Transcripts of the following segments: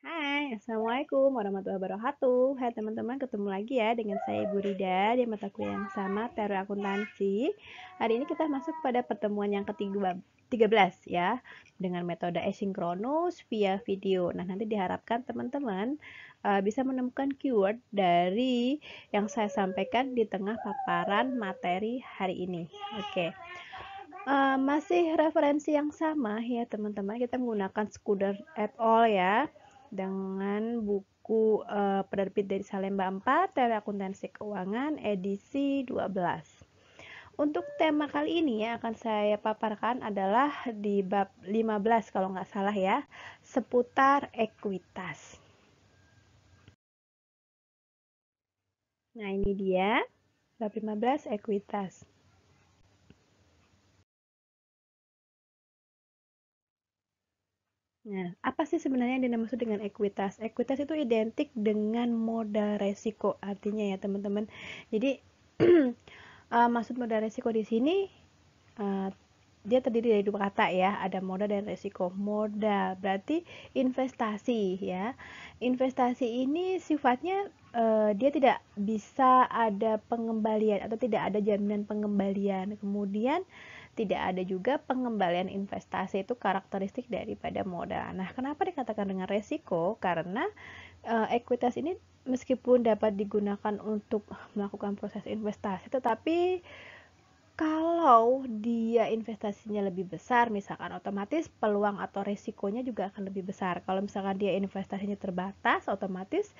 Hai, Assalamualaikum warahmatullahi wabarakatuh. Hai teman-teman, ketemu lagi ya dengan saya Ibu Rida di mata kuliah yang sama, Teori Akuntansi. Hari ini kita masuk pada pertemuan yang ke-13 ya, dengan metode asinkronus via video. Nah, nanti diharapkan teman-teman bisa menemukan keyword dari yang saya sampaikan di tengah paparan materi hari ini. Oke. Masih referensi yang sama ya teman-teman, kita menggunakan Scudder et al ya, dengan buku penerbit dari Salemba 4, Teori Akuntansi Keuangan, edisi 12. Untuk tema kali ini yang akan saya paparkan adalah di bab 15 kalau nggak salah ya, seputar ekuitas. Nah ini dia, bab 15 ekuitas. Nah, apa sih sebenarnya yang dimaksud dengan ekuitas? Ekuitas itu identik dengan modal resiko, artinya ya teman-teman. Jadi maksud modal resiko di sini uh, dia terdiri dari dua kata ya, ada modal dan resiko. Modal berarti investasi ya. Investasi ini sifatnya dia tidak bisa ada pengembalian atau tidak ada jaminan pengembalian. Kemudian tidak ada juga pengembalian investasi, itu karakteristik daripada modal. Nah, kenapa dikatakan dengan resiko? Karena ekuitas ini meskipun dapat digunakan untuk melakukan proses investasi, tetapi kalau dia investasinya lebih besar, misalkan otomatis peluang atau resikonya juga akan lebih besar. Kalau misalkan dia investasinya terbatas, otomatis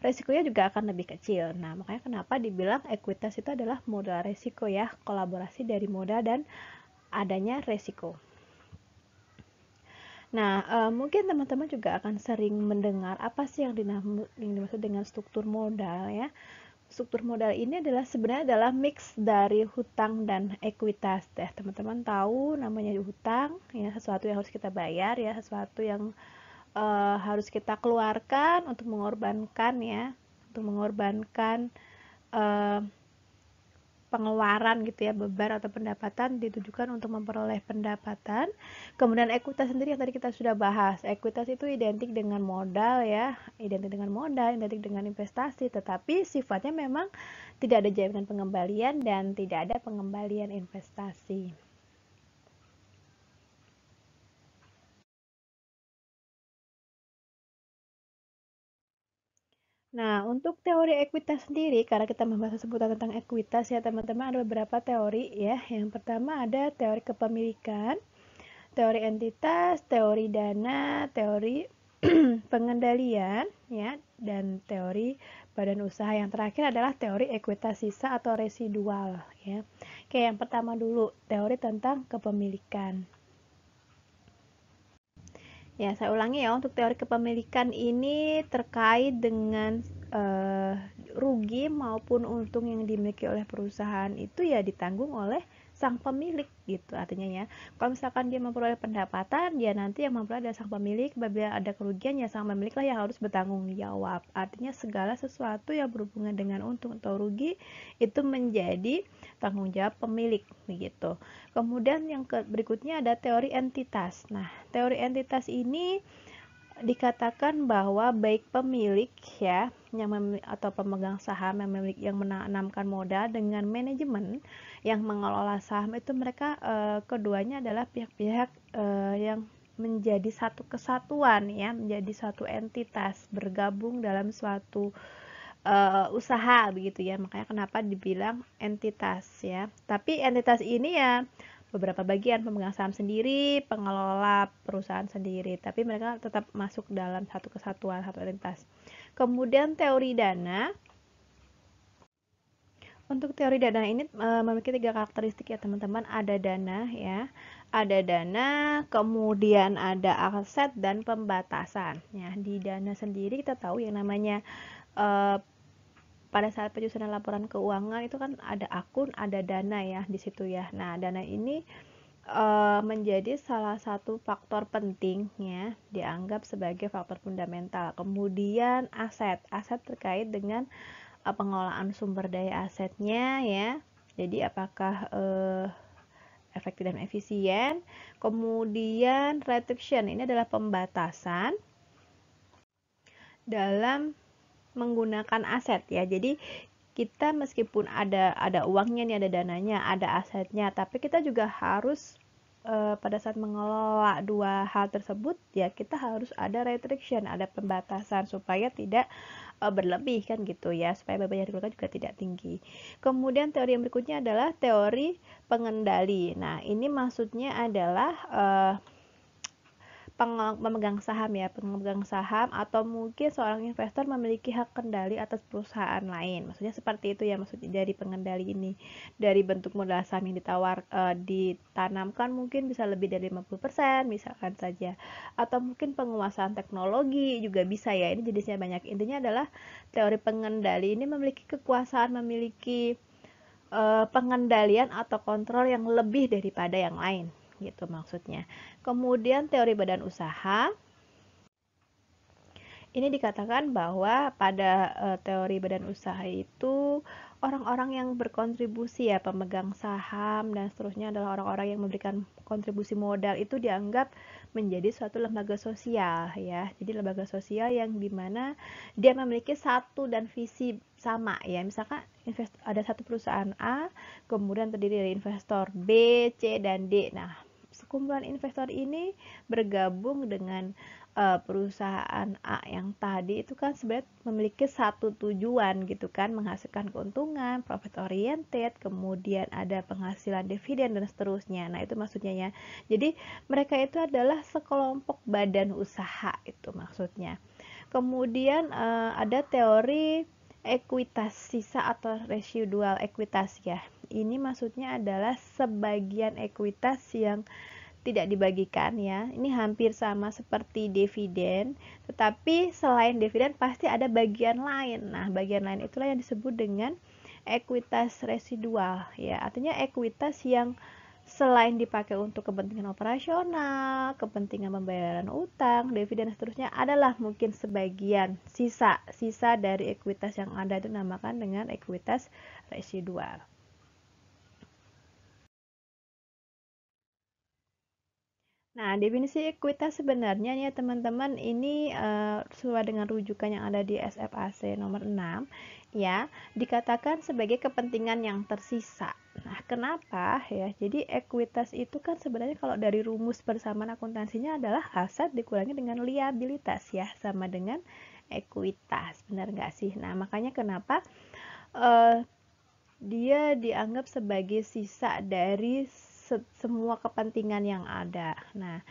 resikonya juga akan lebih kecil. Nah, makanya kenapa dibilang ekuitas itu adalah modal resiko ya, kolaborasi dari modal dan adanya resiko. Nah, mungkin teman-teman juga akan sering mendengar apa sih yang dimaksud dengan struktur modal ya. Struktur modal ini sebenarnya adalah mix dari hutang dan ekuitas. Teman-teman tahu namanya hutang ya, sesuatu yang harus kita bayar ya, sesuatu yang harus kita keluarkan untuk mengorbankan ya, untuk mengorbankan uh, pengeluaran gitu ya, beban atau pendapatan ditujukan untuk memperoleh pendapatan. Kemudian ekuitas sendiri yang tadi kita sudah bahas, ekuitas itu identik dengan modal ya, identik dengan investasi, tetapi sifatnya memang tidak ada jaminan pengembalian dan tidak ada pengembalian investasi. Nah, untuk teori ekuitas sendiri, karena kita membahas seputar tentang ekuitas ya teman-teman, ada beberapa teori ya. Yang pertama ada teori kepemilikan, teori entitas, teori dana, teori pengendalian ya, dan teori badan usaha. Yang terakhir adalah teori ekuitas sisa atau residual ya. Oke, yang pertama dulu teori tentang kepemilikan. Ya, saya ulangi ya, untuk teori kepemilikan ini terkait dengan eh, rugi maupun untung yang dimiliki oleh perusahaan itu ya ditanggung oleh sang pemilik gitu artinya ya. Kalau misalkan dia memperoleh pendapatan, dia nanti yang memperoleh adalah sang pemilik. Apabila ada kerugian ya sang pemilik lah yang harus bertanggung jawab. Artinya segala sesuatu yang berhubungan dengan untung atau rugi itu menjadi tanggung jawab pemilik begitu. Kemudian yang berikutnya ada teori entitas. Nah, teori entitas ini dikatakan bahwa baik pemilik ya yang atau pemegang saham yang menanamkan modal dengan manajemen yang mengelola saham itu mereka keduanya adalah pihak-pihak yang menjadi satu kesatuan ya, menjadi satu entitas bergabung dalam suatu usaha begitu ya, makanya kenapa dibilang entitas ya. Tapi entitas ini ya beberapa bagian, pemegang saham sendiri, pengelola perusahaan sendiri, tapi mereka tetap masuk dalam satu kesatuan, satu entitas. Kemudian teori dana. Untuk teori dana ini memiliki tiga karakteristik ya teman-teman. Ada dana ya, ada dana, kemudian ada aset dan pembatasan. Ya, di dana sendiri kita tahu yang namanya eh, pada saat penyusunan laporan keuangan itu kan ada akun, ada dana ya di situ ya. Nah, dana ini menjadi salah satu faktor penting ya, dianggap sebagai faktor fundamental. Kemudian aset, aset terkait dengan pengelolaan sumber daya asetnya ya. Jadi apakah efektif dan efisien. Kemudian reduction ini adalah pembatasan. dalam menggunakan aset ya. Jadi kita meskipun ada uangnya nih, ada dananya, ada asetnya, tapi kita juga harus pada saat mengelola dua hal tersebut ya kita harus ada restriction, ada pembatasan supaya tidak berlebih kan gitu ya, supaya beban yang dikeluarkan juga tidak tinggi. Kemudian teori yang berikutnya adalah teori pengendali. Nah, ini maksudnya adalah pemegang saham ya, pemegang saham atau mungkin seorang investor memiliki hak kendali atas perusahaan lain. Maksudnya seperti itu ya, maksudnya dari pengendali ini. Dari bentuk modal saham yang ditanamkan mungkin bisa lebih dari 50% misalkan saja. Atau mungkin penguasaan teknologi juga bisa ya. Ini jenisnya banyak. Intinya adalah teori pengendali ini memiliki kekuasaan, memiliki pengendalian atau kontrol yang lebih daripada yang lain gitu maksudnya. Kemudian teori badan usaha ini dikatakan bahwa pada teori badan usaha itu orang-orang yang berkontribusi ya, pemegang saham dan seterusnya adalah orang-orang yang memberikan kontribusi modal itu dianggap menjadi suatu lembaga sosial ya. Jadi lembaga sosial yang dimana dia memiliki satu dan visi sama ya. Misalkan ada satu perusahaan A, kemudian terdiri dari investor B, C, dan D. Nah, sekumpulan investor ini bergabung dengan perusahaan A yang tadi itu kan sebenarnya memiliki satu tujuan gitu kan, menghasilkan keuntungan, profit oriented, kemudian ada penghasilan dividen dan seterusnya. Nah, itu maksudnya ya. Jadi, mereka itu adalah sekelompok badan usaha itu maksudnya. Kemudian ada teori ekuitas sisa atau residual ekuitas ya. Ini maksudnya adalah sebagian ekuitas yang tidak dibagikan ya. Ini hampir sama seperti dividen, tetapi selain dividen pasti ada bagian lain. Nah, bagian lain itulah yang disebut dengan ekuitas residual ya. Artinya ekuitas yang selain dipakai untuk kepentingan operasional, kepentingan pembayaran utang, dividen dan seterusnya adalah mungkin sebagian sisa dari ekuitas yang ada itu namakan dengan ekuitas residual. Nah, definisi ekuitas sebenarnya ya teman-teman ini sesuai dengan rujukan yang ada di SFAC nomor 6 ya, dikatakan sebagai kepentingan yang tersisa. Nah, kenapa ya? Jadi ekuitas itu kan sebenarnya kalau dari rumus persamaan akuntansinya adalah aset dikurangi dengan liabilitas ya, sama dengan ekuitas. Benar nggak sih? Nah, makanya kenapa dia dianggap sebagai sisa dari semua kepentingan yang ada. Nah,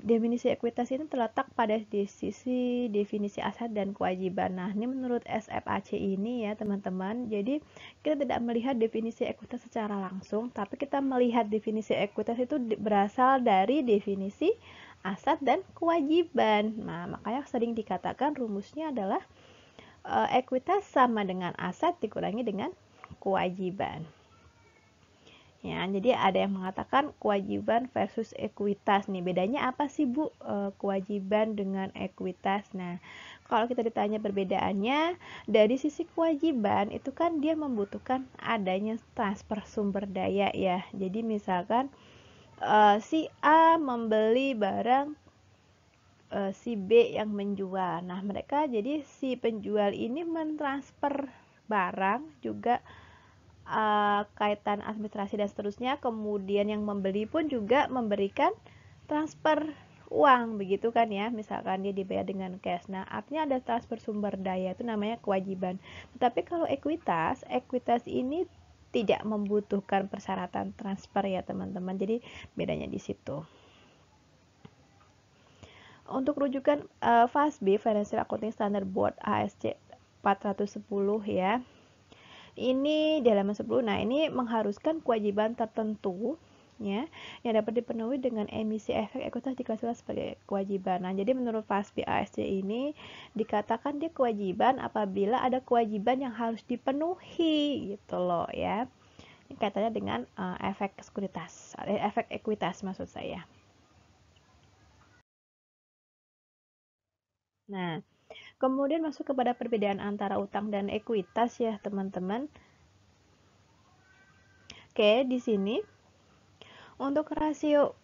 definisi ekuitas ini terletak pada sisi definisi aset dan kewajiban. Nah, ini menurut SFAC ini ya, teman-teman. Jadi, kita tidak melihat definisi ekuitas secara langsung, tapi kita melihat definisi ekuitas itu berasal dari definisi aset dan kewajiban. Nah, makanya sering dikatakan rumusnya adalah ekuitas sama dengan aset dikurangi dengan kewajiban. Ya, jadi ada yang mengatakan kewajiban versus ekuitas nih. Bedanya apa sih, Bu? Kewajiban dengan ekuitas. Nah, kalau kita ditanya perbedaannya, dari sisi kewajiban itu kan dia membutuhkan adanya transfer sumber daya ya. Jadi misalkan si A membeli barang si B yang menjual. Nah, mereka jadi si penjual ini mentransfer barang juga kaitan administrasi dan seterusnya, kemudian yang membeli pun juga memberikan transfer uang begitu kan ya, misalkan dia dibayar dengan cash. Nah, artinya ada transfer sumber daya, itu namanya kewajiban. Tetapi kalau ekuitas ini tidak membutuhkan persyaratan transfer ya teman-teman, jadi bedanya di situ. Untuk rujukan FASB Financial Accounting Standard Board ASC 410 ya, ini di halaman 10. Nah, ini mengharuskan kewajiban tertentu ya yang dapat dipenuhi dengan emisi efek ekuitas diklasifikasikan sebagai kewajiban. Nah, jadi menurut FASB ASC ini dikatakan dia kewajiban apabila ada kewajiban yang harus dipenuhi gitu loh ya. Ini kaitannya dengan efek sekuritas, efek ekuitas maksud saya. Nah, kemudian masuk kepada perbedaan antara utang dan ekuitas ya, teman-teman. Oke, di sini Untuk rasio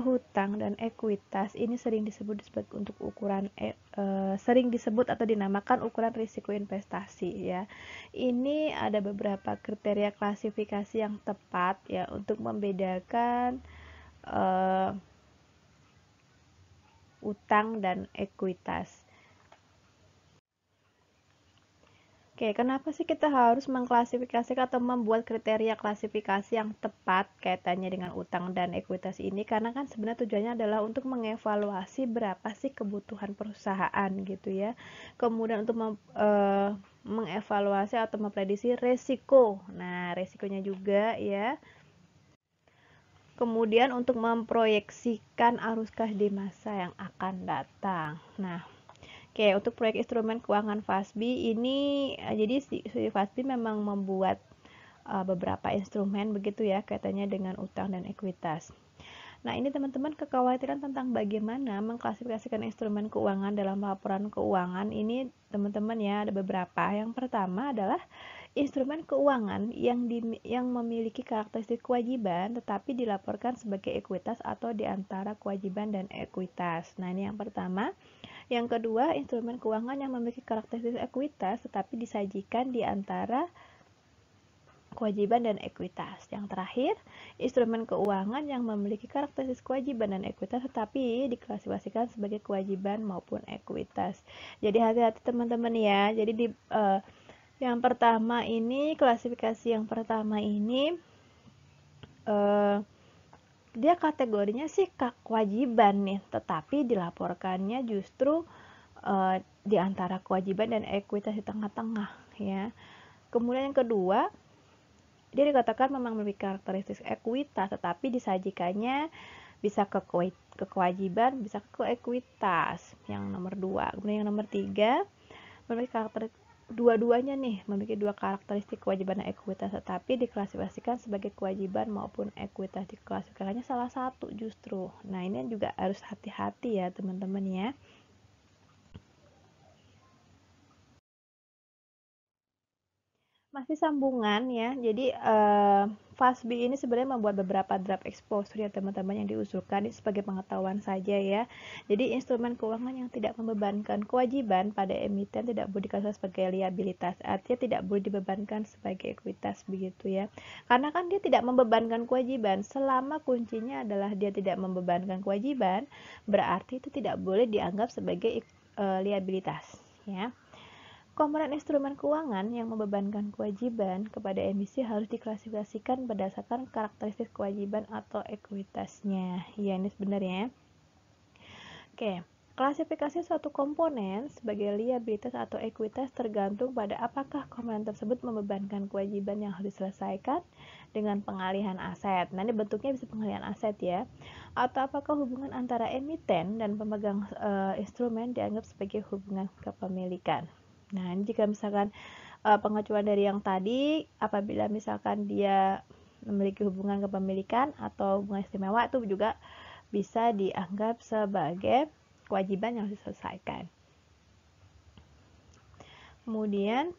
hutang dan ekuitas ini sering disebut untuk ukuran sering disebut atau dinamakan ukuran risiko investasi ya. Ini ada beberapa kriteria klasifikasi yang tepat ya untuk membedakan utang dan ekuitas. Oke, kenapa sih kita harus mengklasifikasikan atau membuat kriteria klasifikasi yang tepat kaitannya dengan utang dan ekuitas ini? Karena kan sebenarnya tujuannya adalah untuk mengevaluasi berapa sih kebutuhan perusahaan gitu ya. Kemudian untuk mengevaluasi atau memprediksi resiko. Nah, resikonya juga ya. Kemudian untuk memproyeksikan arus kas di masa yang akan datang. Nah, oke, untuk proyek instrumen keuangan FASBI ini, jadi si FASBI memang membuat beberapa instrumen begitu ya, kaitannya dengan utang dan ekuitas. Nah, ini teman-teman kekhawatiran tentang bagaimana mengklasifikasikan instrumen keuangan dalam laporan keuangan ini teman-teman ya, ada beberapa. Yang pertama adalah instrumen keuangan yang memiliki karakteristik kewajiban tetapi dilaporkan sebagai ekuitas atau di antara kewajiban dan ekuitas. Nah, ini yang pertama. Yang kedua, instrumen keuangan yang memiliki karakteristik ekuitas tetapi disajikan di antara kewajiban dan ekuitas. Yang terakhir, instrumen keuangan yang memiliki karakteristik kewajiban dan ekuitas tetapi diklasifikasikan sebagai kewajiban maupun ekuitas. Jadi hati-hati teman-teman ya. Jadi yang pertama ini, klasifikasi yang pertama ini dia kategorinya sih kewajiban nih, tetapi dilaporkannya justru di antara kewajiban dan ekuitas di tengah-tengah ya. Kemudian yang kedua, dia dikatakan memang memiliki karakteristik ekuitas tetapi disajikannya bisa ke kewajiban, bisa ke ekuitas. Yang nomor 2. Kemudian yang nomor 3, memiliki karakteristik dua-duanya nih memiliki dua karakteristik kewajiban dan ekuitas tetapi diklasifikasikan sebagai kewajiban maupun ekuitas, diklasifikasikannya salah satu justru. Nah, ini juga harus hati-hati ya teman-teman ya. Masih sambungan ya. Jadi FASBI ini sebenarnya membuat beberapa draft exposure ya teman-teman yang diusulkan sebagai pengetahuan saja ya. Jadi instrumen keuangan yang tidak membebankan kewajiban pada emiten tidak boleh dikatakan sebagai liabilitas. Artinya tidak boleh dibebankan sebagai ekuitas begitu ya. Karena kan dia tidak membebankan kewajiban. Selama kuncinya adalah dia tidak membebankan kewajiban, berarti itu tidak boleh dianggap sebagai liabilitas ya. Komponen instrumen keuangan yang membebankan kewajiban kepada emisi harus diklasifikasikan berdasarkan karakteristik kewajiban atau ekuitasnya. Ya, ini sebenarnya. Oke, klasifikasi suatu komponen sebagai liabilitas atau ekuitas tergantung pada apakah komponen tersebut membebankan kewajiban yang harus diselesaikan dengan pengalihan aset. Nah, ini bentuknya bisa pengalihan aset ya. Atau apakah hubungan antara emiten dan pemegang instrumen dianggap sebagai hubungan kepemilikan. Nah, ini jika misalkan pengecualian dari yang tadi, apabila misalkan dia memiliki hubungan kepemilikan atau hubungan istimewa, itu juga bisa dianggap sebagai kewajiban yang harus diselesaikan. Kemudian,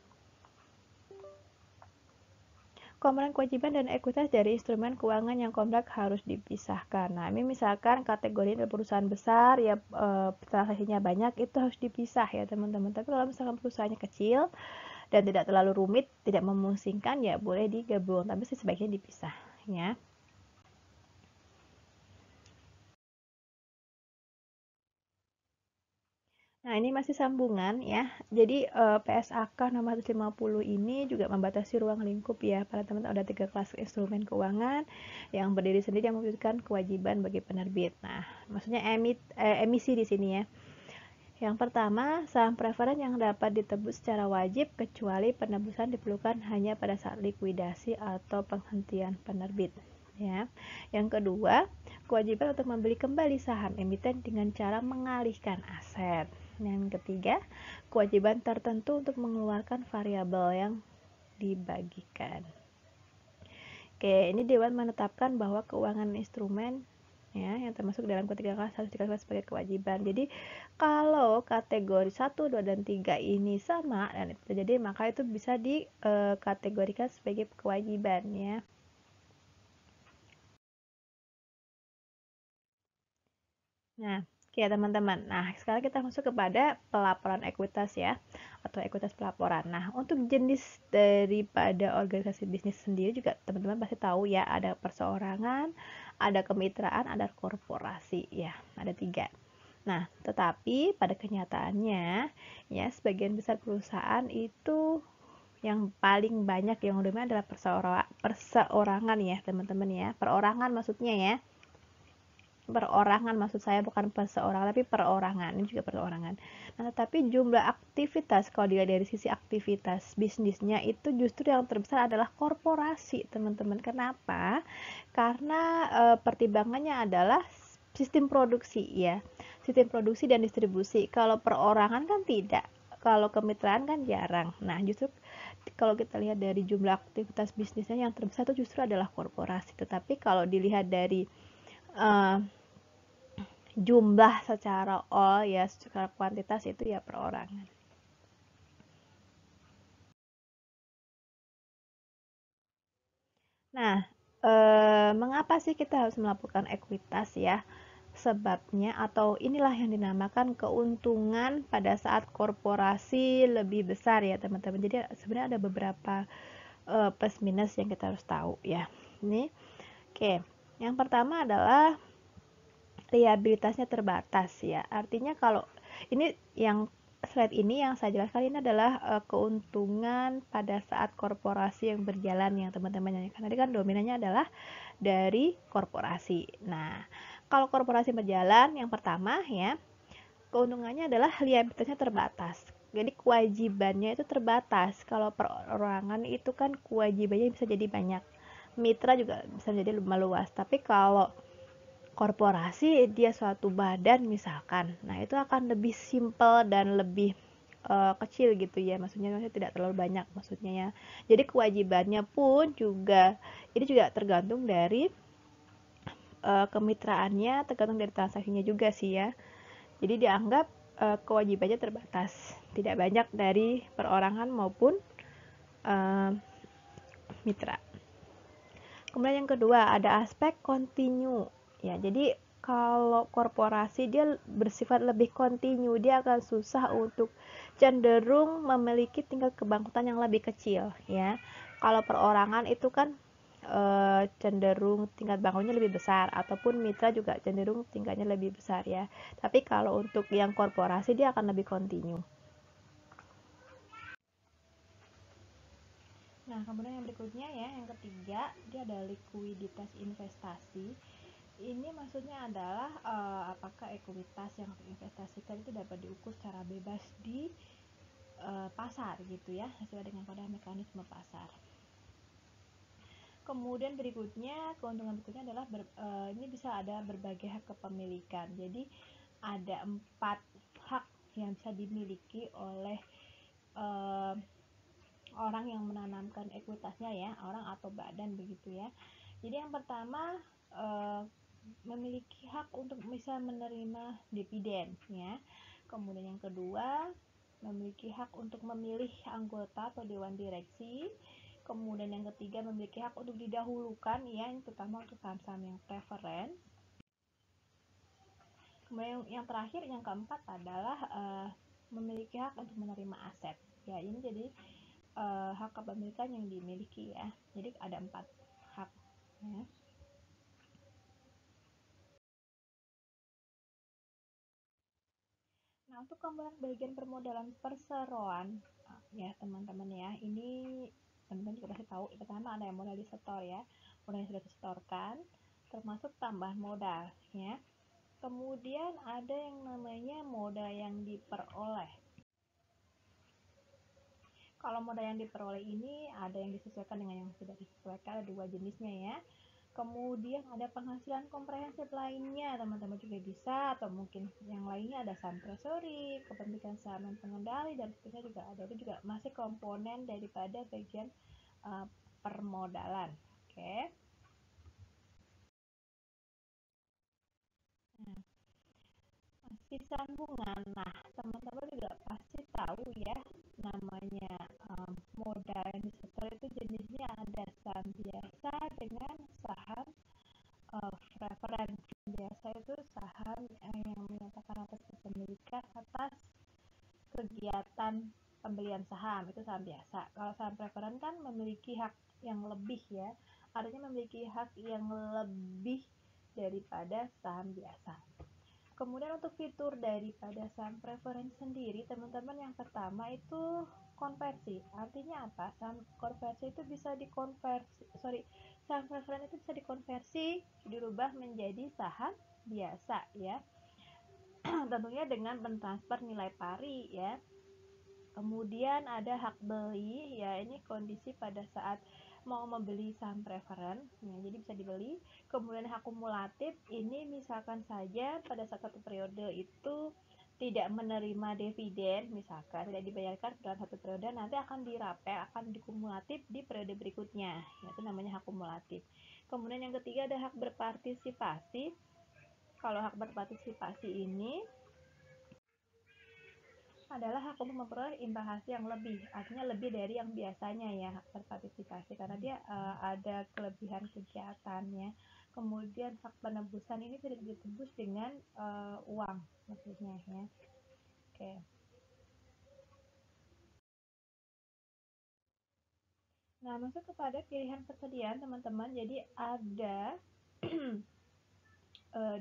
komponen kewajiban dan ekuitas dari instrumen keuangan yang kompleks harus dipisahkan. Nah, ini misalkan kategori perusahaan besar ya, transaksinya banyak, itu harus dipisah ya teman-teman. Tapi kalau misalkan perusahaannya kecil dan tidak terlalu rumit, tidak memusingkan, ya boleh digabung, tapi sih sebaiknya dipisah ya. Nah, ini masih sambungan ya. Jadi PSAK nomor 150 ini juga membatasi ruang lingkup ya. Para teman-teman ada 3 kelas instrumen keuangan yang berdiri sendiri yang mewujudkan kewajiban bagi penerbit. Nah, maksudnya emisi di sini ya. Yang pertama, saham preferen yang dapat ditebus secara wajib kecuali penebusan diperlukan hanya pada saat likuidasi atau penghentian penerbit. Ya. Yang kedua, kewajiban untuk membeli kembali saham emiten dengan cara mengalihkan aset. Yang ketiga, kewajiban tertentu untuk mengeluarkan variabel yang dibagikan. Oke, ini Dewan menetapkan bahwa keuangan instrumen ya yang termasuk dalam ketiga kelas harus dikatakan sebagai kewajiban. Jadi kalau kategori 1, 2 dan 3 ini sama dan itu terjadi, maka itu bisa dikategorikan sebagai kewajiban ya. Nah, oke teman-teman. Nah, sekarang kita masuk kepada pelaporan ekuitas ya, atau ekuitas pelaporan. Nah, untuk jenis daripada organisasi bisnis sendiri juga teman-teman pasti tahu ya, ada perseorangan, ada kemitraan, ada korporasi ya, ada 3. Nah, tetapi pada kenyataannya ya, sebagian besar perusahaan itu yang paling banyak yang dominan adalah perseorangan ya, teman-teman ya. Perorangan maksudnya ya. Perorangan maksud saya, bukan perseorangan tapi perorangan, ini juga perorangan. Nah, tetapi jumlah aktivitas kalau dilihat dari sisi aktivitas bisnisnya itu justru yang terbesar adalah korporasi, teman-teman. Kenapa? Karena pertimbangannya adalah sistem produksi ya, sistem produksi dan distribusi. Kalau perorangan kan tidak, kalau kemitraan kan jarang. Nah, justru kalau kita lihat dari jumlah aktivitas bisnisnya yang terbesar itu justru adalah korporasi. Tetapi kalau dilihat dari uh, jumlah secara all ya, secara kuantitas itu ya perorangan. Nah, mengapa sih kita harus melakukan ekuitas ya? Sebabnya atau inilah yang dinamakan keuntungan pada saat korporasi lebih besar ya teman-teman. Jadi sebenarnya ada beberapa plus minus yang kita harus tahu ya. Ini, oke. Yang pertama adalah liabilitasnya terbatas ya. Artinya kalau ini yang slide ini yang saya jelaskan ini adalah keuntungan pada saat korporasi yang berjalan yang teman-teman nyanyikan. Tadi kan dominannya adalah dari korporasi. Nah, kalau korporasi berjalan yang pertama ya, keuntungannya adalah liabilitasnya terbatas. Jadi kewajibannya itu terbatas. Kalau perorangan itu kan kewajibannya bisa jadi banyak. Mitra juga bisa jadi meluas. Tapi kalau korporasi dia suatu badan misalkan, nah itu akan lebih simple dan lebih kecil gitu ya, maksudnya tidak terlalu banyak maksudnya ya. Jadi kewajibannya pun juga ini juga tergantung dari kemitraannya, tergantung dari transaksinya juga sih ya. Jadi dianggap kewajibannya terbatas, tidak banyak dari perorangan maupun uh, mitra. Kemudian yang kedua ada aspek kontinu ya. Jadi kalau korporasi dia bersifat lebih kontinu, dia akan susah untuk cenderung memiliki tingkat kebangkrutan yang lebih kecil ya. Kalau perorangan itu kan cenderung tingkat bangkrutnya lebih besar, ataupun mitra juga cenderung tingkatnya lebih besar ya. Tapi kalau untuk yang korporasi dia akan lebih kontinu. Nah, kemudian yang berikutnya ya, yang ketiga, dia ada likuiditas investasi. Ini maksudnya adalah apakah ekuitas yang diinvestasikan itu dapat diukur secara bebas di pasar gitu ya, sesuai dengan pada mekanisme pasar. Kemudian berikutnya, keuntungan berikutnya adalah ini bisa ada berbagai hak kepemilikan. Jadi ada 4 hak yang bisa dimiliki oleh uh, orang yang menanamkan ekuitasnya ya, orang atau badan begitu ya. Jadi yang pertama memiliki hak untuk bisa menerima dividen ya. Kemudian yang kedua, memiliki hak untuk memilih anggota atau dewan direksi. Kemudian yang ketiga, memiliki hak untuk didahulukan ya, terutama untuk saham-saham yang preferen. Kemudian yang terakhir, yang keempat adalah memiliki hak untuk menerima aset. Ya, ini jadi hak kepemilikan yang dimiliki ya. Jadi ada 4 hak ya. Nah, untuk gambaran bagian permodalan perseroan ya teman-teman ya, ini teman-teman juga pasti tahu. Pertama ada yang modal disetor ya, modal yang sudah disetorkan, termasuk tambahan modal ya. Kemudian ada yang namanya modal yang diperoleh. Kalau modal yang diperoleh ini ada yang disesuaikan dengan yang tidak disesuaikan, ada 2 jenisnya ya. Kemudian ada penghasilan komprehensif lainnya, teman-teman juga bisa, atau mungkin yang lainnya ada saham treasury, kepemilikan saham dan pengendali, dan seterusnya juga ada. Itu juga masih komponen daripada bagian permodalan. Oke. Nah, masih sambungan. Nah, teman-teman juga pasti tahu ya, namanya modal yang disetor itu jenisnya ada saham biasa dengan saham preferensi. Biasa itu saham yang saham biasa. Kalau saham preferen kan memiliki hak yang lebih ya, artinya memiliki hak yang lebih daripada saham biasa. Kemudian untuk fitur daripada saham preferen sendiri, teman-teman, yang pertama itu konversi. Artinya apa? Saham konversi itu bisa saham preferen itu bisa dikonversi, dirubah menjadi saham biasa ya. Tentunya dengan mentransfer nilai pari ya. Kemudian ada hak beli ya, ini kondisi pada saat mau membeli saham preferen ya, jadi bisa dibeli. Kemudian hak kumulatif, ini misalkan saja pada saat satu periode itu tidak menerima dividen, misalkan tidak dibayarkan dalam satu periode, nanti akan dirapel, akan dikumulatif di periode berikutnya, itu namanya hak kumulatif. Kemudian yang ketiga ada hak berpartisipasi. Kalau hak berpartisipasi ini adalah hak untuk memperoleh imbal hasil yang lebih, artinya lebih dari yang biasanya ya hak berpartisipasi, karena dia ada kelebihan kegiatannya. Kemudian hak penebusan ini tidak ditebus dengan uang maksudnya ya. Oke. Nah, masuk kepada pilihan persediaan teman-teman. Jadi ada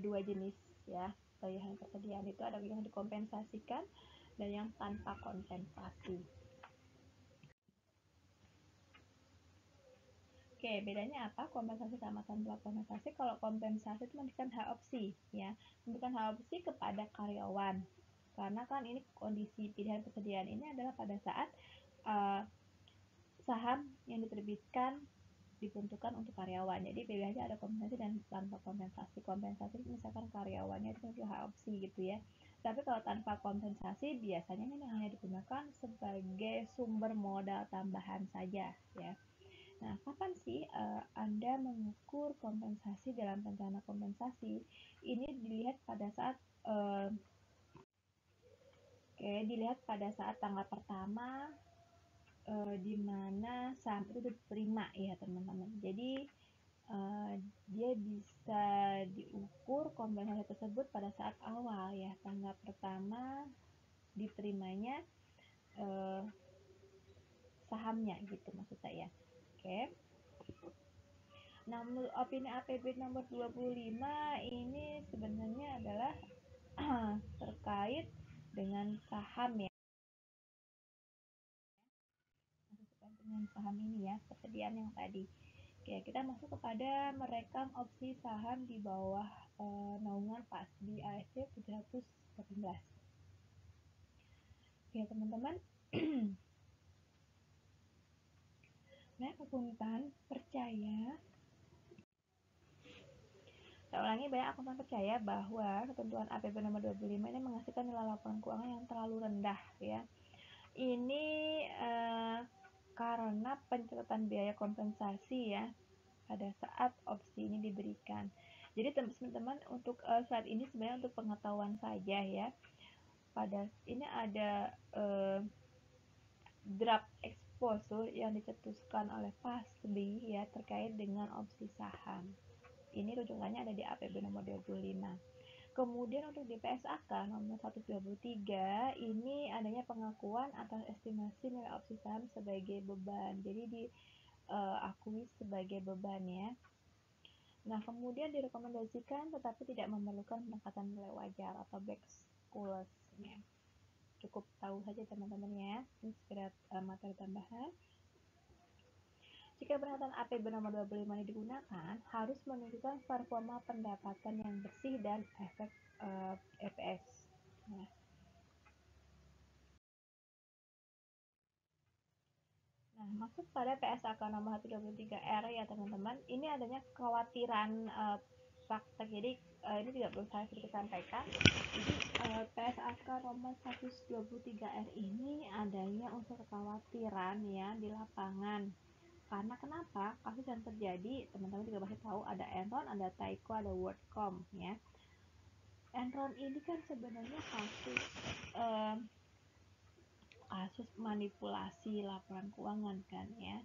dua jenis ya pilihan persediaan, itu ada yang dikompensasikan dan yang tanpa kompensasi. Oke, bedanya apa kompensasi sama tanpa kompensasi? Kalau kompensasi itu memberikan hak opsi ya, memberikan hak opsi kepada karyawan. Karena kan ini kondisi pilihan persediaan ini adalah pada saat uh, saham yang diterbitkan diperuntukkan untuk karyawan. Jadi pilihannya ada kompensasi dan tanpa kompensasi. Kompensasi misalkan karyawannya itu memiliki hak opsi gitu ya. Tapi kalau tanpa kompensasi biasanya ini hanya digunakan sebagai sumber modal tambahan saja ya. Nah, kapan sih Anda mengukur kompensasi dalam rencana kompensasi? Ini dilihat pada saat dilihat pada saat tanggal pertama di mana saham itu diterima ya teman-teman. Jadi dia bisa diukur kompensasi tersebut pada saat awal ya, tanggal pertama diterimanya sahamnya gitu maksud saya. Oke. Nah, menurut opini APB nomor 25 ini sebenarnya adalah terkait dengan saham ya. Dengan saham ini ya, persediaan yang tadi. Oke, kita masuk kepada merekam opsi saham di bawah naungan PASBI ASC 718. Oke, teman-teman. Nah, akuntan percaya Saya ulangi, banyak akuntan percaya bahwa ketentuan APB nomor 25 ini menghasilkan nilai laporan keuangan yang terlalu rendah ya. Ini karena pencatatan biaya kompensasi ya pada saat opsi ini diberikan. Jadi teman-teman untuk saat ini sebenarnya untuk pengetahuan saja ya. Pada ini ada draft exposure yang dicetuskan oleh PASBI ya terkait dengan opsi saham. Ini rujukannya ada di APB nomor 25. Kemudian untuk di PSAK nomor 133 ini adanya pengakuan atas estimasi nilai opsi saham sebagai beban. Jadi diakui sebagai beban ya. Nah, kemudian direkomendasikan tetapi tidak memerlukan pendekatan nilai wajar atau backcalculus ya. Cukup tahu saja teman-teman ya. Ini sekedar materi tambahan. Jika peralatan APB nomor 25 ini digunakan, harus menunjukkan performa pendapatan yang bersih dan efek EPS. Nah, masuk pada PSAK nomor 33R ya teman-teman. Ini adanya kekhawatiran praktek. Jadi ini tidak perlu saya sedikit sampaikan. Jadi PSAK nomor 123R ini adanya unsur kekhawatiran ya di lapangan. Karena kenapa? Kasus yang terjadi, teman-teman juga pasti tahu ada Enron, ada Taiko, ada WorldCom ya. Enron ini kan sebenarnya kasus manipulasi laporan keuangan kan ya.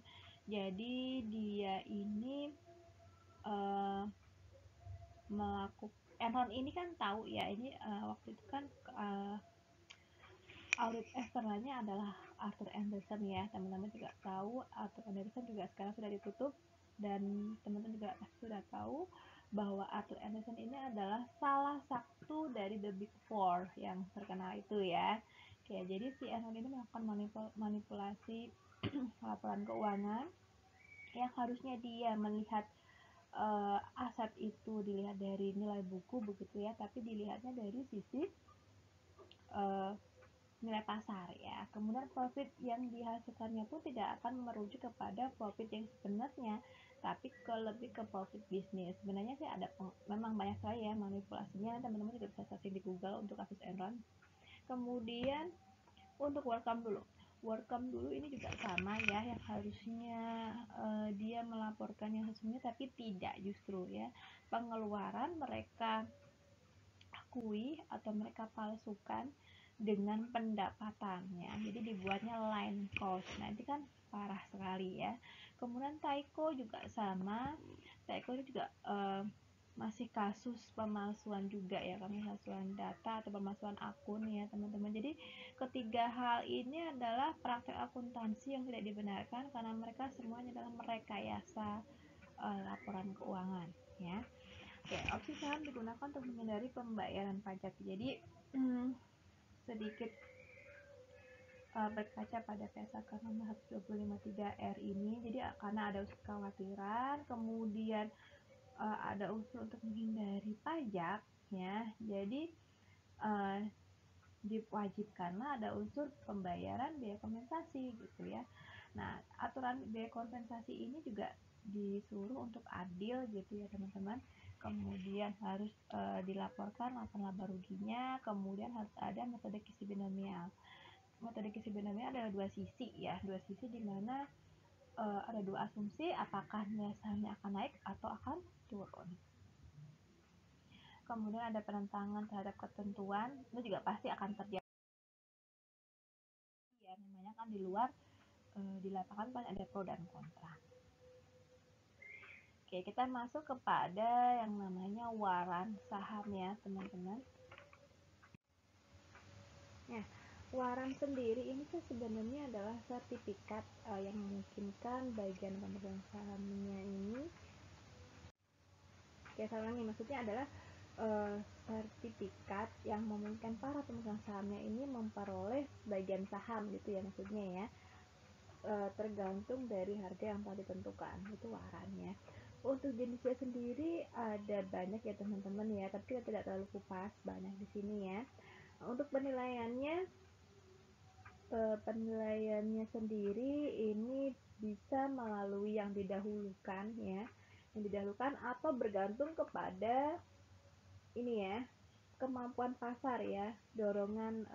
Jadi dia ini melakukan Enron ini kan tahu ya, ini waktu itu kan audit eksternalnya adalah Arthur Andersen ya. Teman-teman juga tahu Arthur Andersen juga sekarang sudah ditutup, dan teman-teman juga pasti sudah tahu bahwa Arthur Andersen ini adalah salah satu dari the big four yang terkenal itu ya. Oke, jadi si Enron ini melakukan manipulasi laporan keuangan yang harusnya dia melihat aset itu dilihat dari nilai buku begitu ya, tapi dilihatnya dari sisi nilai pasar ya. Kemudian profit yang dihasilkannya pun tidak akan merujuk kepada profit yang sebenarnya, tapi lebih ke profit bisnis. Sebenarnya sih ada memang banyak sekali ya manipulasinya, teman-teman juga bisa searching di Google untuk kasus Enron. Kemudian untuk welcome dulu ini juga sama ya, yang harusnya dia melaporkan yang sesungguhnya, tapi tidak, justru ya pengeluaran mereka akui atau mereka palsukan dengan pendapatannya, jadi dibuatnya line cost. Nah itu kan parah sekali ya. Kemudian Taiko juga sama, Taiko itu juga masih kasus pemalsuan juga ya, pemalsuan data atau pemalsuan akun ya teman-teman. Jadi ketiga hal ini adalah praktek akuntansi yang tidak dibenarkan karena mereka semuanya adalah merekayasa laporan keuangan ya. Oke, opsi saham digunakan untuk menghindari pembayaran pajak. Jadi sedikit berkaca pada PSAK nomor 125.3R ini, jadi karena ada unsur kekhawatiran, kemudian ada unsur untuk menghindari pajak ya, jadi diwajibkanlah ada unsur pembayaran biaya kompensasi gitu ya. Nah, aturan biaya kompensasi ini juga disuruh untuk adil gitu ya teman-teman. Kemudian harus dilaporkan laba ruginya, kemudian harus ada metode kisi binomial. Metode kisi binomial adalah dua sisi ya, dua sisi di mana ada dua asumsi, apakah nilai sahamnya akan naik atau akan turun. Kemudian ada penentangan terhadap ketentuan, itu juga pasti akan terjadi ya, namanya kan di luar, di lapangan kan ada pro dan kontra. Oke, kita masuk kepada yang namanya waran saham ya teman-teman. Nah, waran sendiri ini kan sebenarnya adalah sertifikat yang memungkinkan bagian pemegang sahamnya ini. Oke, saya ulangi, maksudnya adalah sertifikat yang memungkinkan para pemegang sahamnya ini memperoleh bagian saham gitu ya maksudnya ya, tergantung dari harga yang telah ditentukan, itu warannya. Untuk jenisnya sendiri ada banyak ya teman-teman ya, tapi kita tidak terlalu kupas banyak di sini ya. Untuk penilaiannya sendiri ini bisa melalui yang didahulukan ya, yang didahulukan atau bergantung kepada ini ya, kemampuan pasar ya, dorongan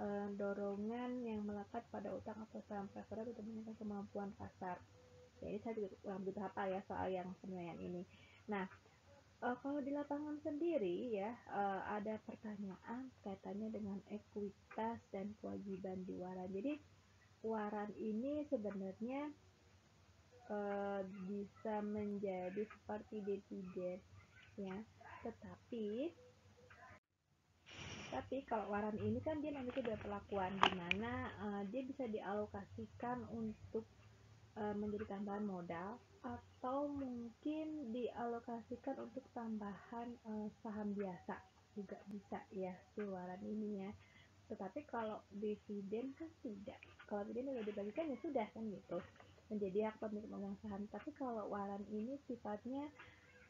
yang melekat pada utang atau saham preferred untuk meningkatkan kemampuan pasar. Jadi saya juga kurang begitu hafal ya soal yang penilaian ini. Nah, kalau di lapangan sendiri ya, ada pertanyaan kaitannya dengan ekuitas dan kewajiban di waran. Jadi waran ini sebenarnya bisa menjadi seperti dividen ya, tapi kalau waran ini kan dia memiliki dua perlakuan, di mana dia bisa dialokasikan untuk menjadi tambahan modal, atau mungkin dialokasikan untuk tambahan saham biasa juga bisa ya si waran ini ya. Tetapi kalau dividen kan tidak, kalau dividen udah dibagikan ya sudah kan gitu, menjadi hak pemilik pemegang saham. Tapi kalau waran ini sifatnya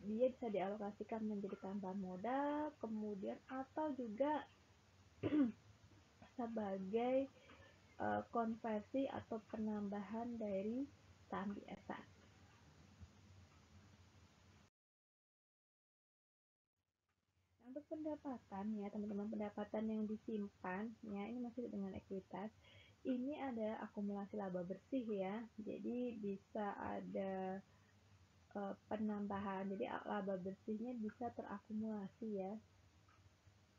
dia bisa dialokasikan menjadi tambahan modal, kemudian atau juga sebagai konversi atau penambahan dari saham biasa. Nah, untuk pendapatan ya teman-teman, pendapatan yang disimpan ya, ini masih dengan ekuitas. Ini ada akumulasi laba bersih ya, jadi bisa ada penambahan, jadi laba bersihnya bisa terakumulasi ya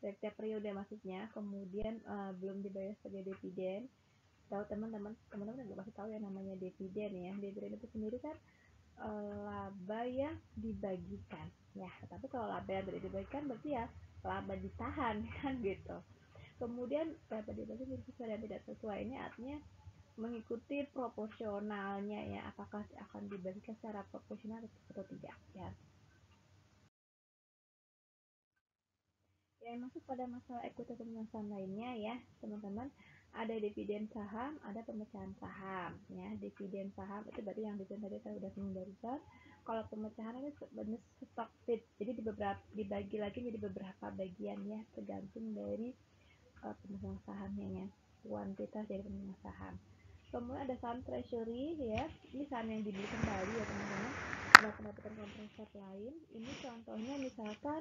setiap periode maksudnya, kemudian belum dibayar sebagai dividen. Tahu teman-teman juga pasti tahu yang namanya dividen ya. Dividen itu sendiri kan laba yang dibagikan ya, tapi kalau laba yang tidak dibagikan berarti ya laba ditahan kan gitu. Kemudian dapat dibagi menjadi sesuai dan tidak sesuai. Ini artinya mengikuti proporsionalnya ya, apakah akan dibagikan secara proporsional atau tidak ya. Yang masuk pada masalah ekuiti pemegang saham lainnya ya teman-teman, ada dividen saham, ada pemecahan saham ya. Dividen saham itu berarti yang dividen tadi saya udah singgung barusan. Kalau pemecahan ini sebenarnya stock split, jadi dibagi lagi jadi beberapa bagian ya, tergantung dari pemegang sahamnya ya, kuantitas dari pemegang saham. Kemudian ada saham treasury ya, ini saham yang dibeli kembali ya teman-teman, ada pendapatan kontrak lain. Ini contohnya misalkan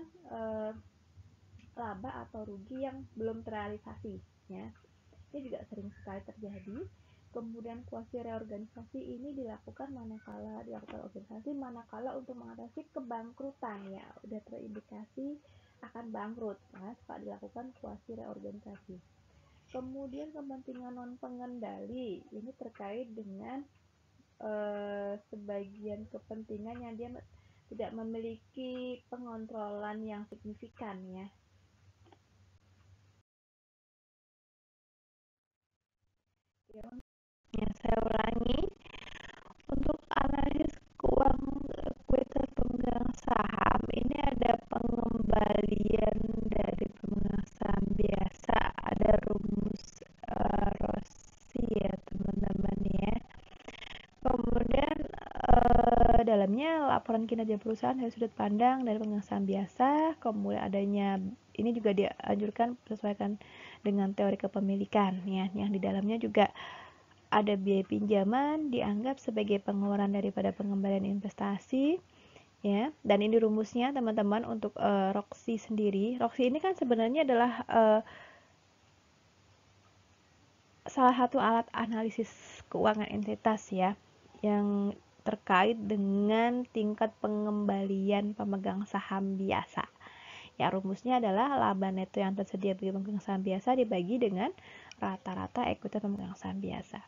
laba atau rugi yang belum terrealisasi ya, ini juga sering sekali terjadi. Kemudian kuasi reorganisasi ini dilakukan manakala untuk mengatasi kebangkrutan ya, udah terindikasi akan bangkrut, nah suka dilakukan kuasi reorganisasi. Kemudian kepentingan non pengendali ini terkait dengan sebagian kepentingan yang dia tidak memiliki pengontrolan yang signifikan ya. Ya, saya ulangi, untuk analisis keuangan ekuitas pemegang saham ini ada pengembalian dari pemegang saham biasa, ada rumus ROSI ya teman-teman ya. Kemudian dalamnya laporan kinerja perusahaan dari sudut pandang dari pemegang saham biasa. Kemudian adanya ini juga dianjurkan sesuaikan dengan teori kepemilikan ya, yang di dalamnya juga ada biaya pinjaman dianggap sebagai pengeluaran daripada pengembalian investasi ya. Dan ini rumusnya teman-teman untuk ROXI sendiri. ROXI ini kan sebenarnya adalah salah satu alat analisis keuangan entitas ya, yang terkait dengan tingkat pengembalian pemegang saham biasa. Ya, rumusnya adalah laba neto yang tersedia bagi pemegang saham biasa dibagi dengan rata-rata ekuitas pemegang saham biasa.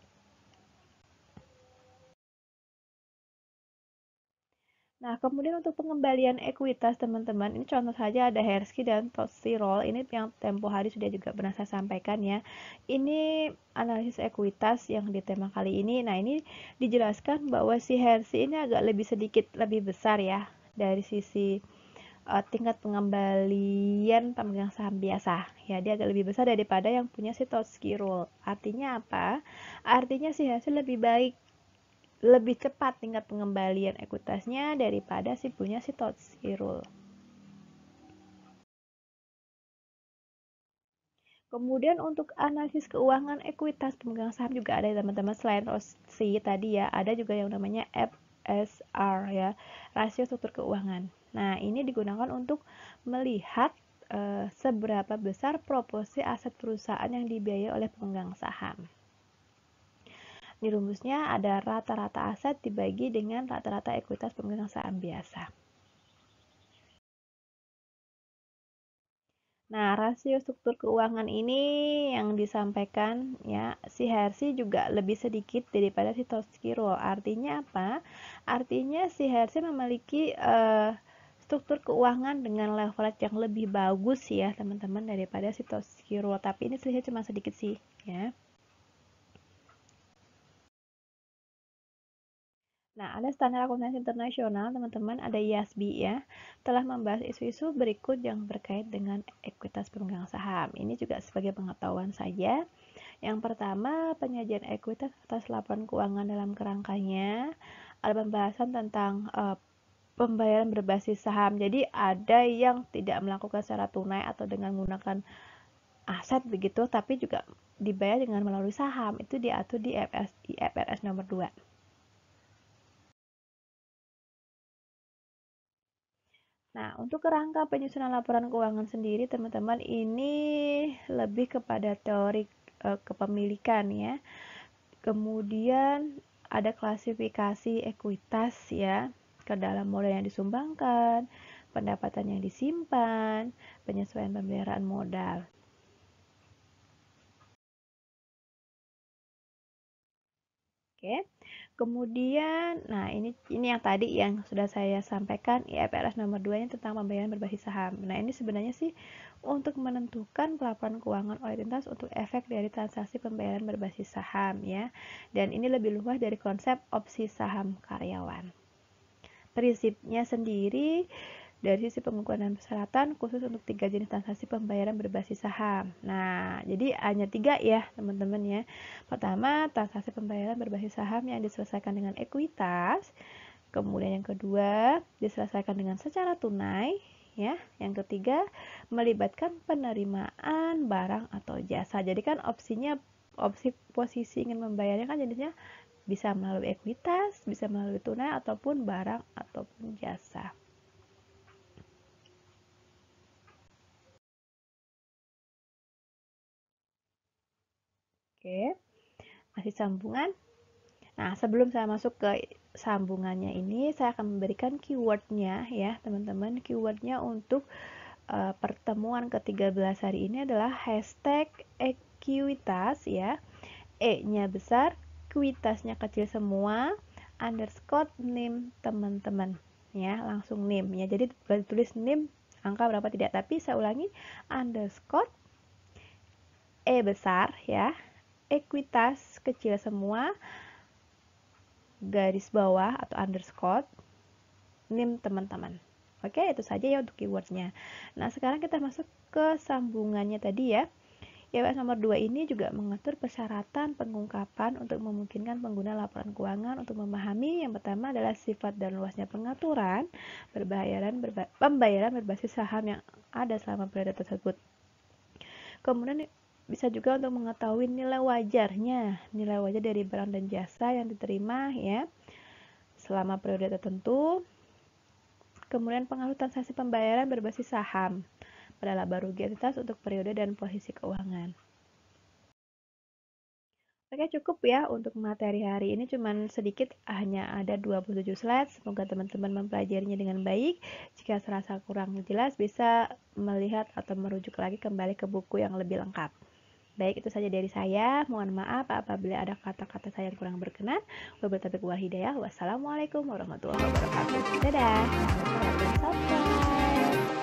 Nah, kemudian untuk pengembalian ekuitas teman-teman, ini contoh saja ada Hersky dan Tozerol, ini yang tempo hari sudah juga pernah saya sampaikan ya. Ini analisis ekuitas yang di tema kali ini. Nah, ini dijelaskan bahwa si Hersky ini agak lebih sedikit lebih besar ya dari sisi tingkat pengembalian pemegang saham biasa. Ya, dia agak lebih besar daripada yang punya si Tozerol. Artinya apa? Artinya si Hersky lebih cepat tingkat pengembalian ekuitasnya daripada si punya si Tozerol. Kemudian untuk analisis keuangan ekuitas pemegang saham juga ada teman-teman, selain ROSI tadi ya, ada juga yang namanya FSR ya, rasio struktur keuangan. Nah, ini digunakan untuk melihat seberapa besar proporsi aset perusahaan yang dibiayai oleh pemegang saham. Di rumusnya ada rata-rata aset dibagi dengan rata-rata ekuitas pemegang saham biasa. Nah, rasio struktur keuangan ini yang disampaikan ya, si Hersi juga lebih sedikit daripada si Tozerol. Artinya apa? Artinya si Hersi memiliki struktur keuangan dengan leverage yang lebih bagus ya, teman-teman, daripada si Tozerol. Tapi ini selisihnya cuma sedikit sih, ya. Nah, ada standar akuntansi internasional, teman-teman, ada IASB ya, telah membahas isu-isu berikut yang berkait dengan ekuitas pemegang saham. Ini juga sebagai pengetahuan saja. Yang pertama, penyajian ekuitas atas laporan keuangan dalam kerangkanya. Ada pembahasan tentang pembayaran berbasis saham. Jadi ada yang tidak melakukan secara tunai atau dengan menggunakan aset begitu, tapi juga dibayar dengan melalui saham. Itu diatur di IFRS nomor 2. Nah, untuk kerangka penyusunan laporan keuangan sendiri, teman-teman, ini lebih kepada teori kepemilikan ya. Kemudian ada klasifikasi ekuitas ya, ke dalam modal yang disumbangkan, pendapatan yang disimpan, penyesuaian pemeliharaan modal. Oke. Kemudian, nah ini yang tadi yang sudah saya sampaikan, IFRS nomor 2 nya tentang pembayaran berbasis saham. Nah, ini sebenarnya sih untuk menentukan pelaporan keuangan otoritas untuk efek dari transaksi pembayaran berbasis saham ya. Dan ini lebih luas dari konsep opsi saham karyawan. Prinsipnya sendiri dari sisi pengukuran dan persyaratan khusus untuk 3 jenis transaksi pembayaran berbasis saham. Nah, jadi hanya 3 ya teman-teman ya. Pertama, transaksi pembayaran berbasis saham yang diselesaikan dengan ekuitas. Kemudian yang kedua, diselesaikan dengan secara tunai. Ya, yang ketiga, melibatkan penerimaan barang atau jasa. Jadi kan opsi posisi ingin membayarnya kan jenisnya bisa melalui ekuitas, bisa melalui tunai ataupun barang ataupun jasa. Oke, masih sambungan. Nah, sebelum saya masuk ke sambungannya ini, saya akan memberikan keywordnya ya, teman-teman. Keywordnya untuk pertemuan ke-13 hari ini adalah hashtag ekuitas ya. E-nya besar, kuitasnya kecil semua, underscore NIM teman-teman. Ya, langsung NIM ya. Jadi boleh tulis NIM angka berapa tidak, tapi saya ulangi, underscore E besar ya, ekuitas kecil semua, garis bawah atau underscore NIM teman-teman. Oke, itu saja ya untuk keywordnya. Nah, sekarang kita masuk ke sambungannya tadi ya. IFRS nomor 2 ini juga mengatur persyaratan pengungkapan untuk memungkinkan pengguna laporan keuangan untuk memahami yang pertama adalah sifat dan luasnya pengaturan pembayaran berbasis saham yang ada selama periode tersebut. Kemudian bisa juga untuk mengetahui nilai wajar dari barang dan jasa yang diterima ya selama periode tertentu. Kemudian pengaruh transaksi pembayaran berbasis saham pada laba rugi entitas untuk periode dan posisi keuangan. Oke, cukup ya untuk materi hari ini, cuman sedikit, hanya ada 27 slide. Semoga teman-teman mempelajarinya dengan baik. Jika serasa kurang jelas, bisa melihat atau merujuk lagi kembali ke buku yang lebih lengkap. Baik, itu saja dari saya. Mohon maaf apabila ada kata-kata saya yang kurang berkenan. Wabillahi taufiq wal hidayah. Wassalamualaikum warahmatullahi wabarakatuh. Dadah. Subscribe.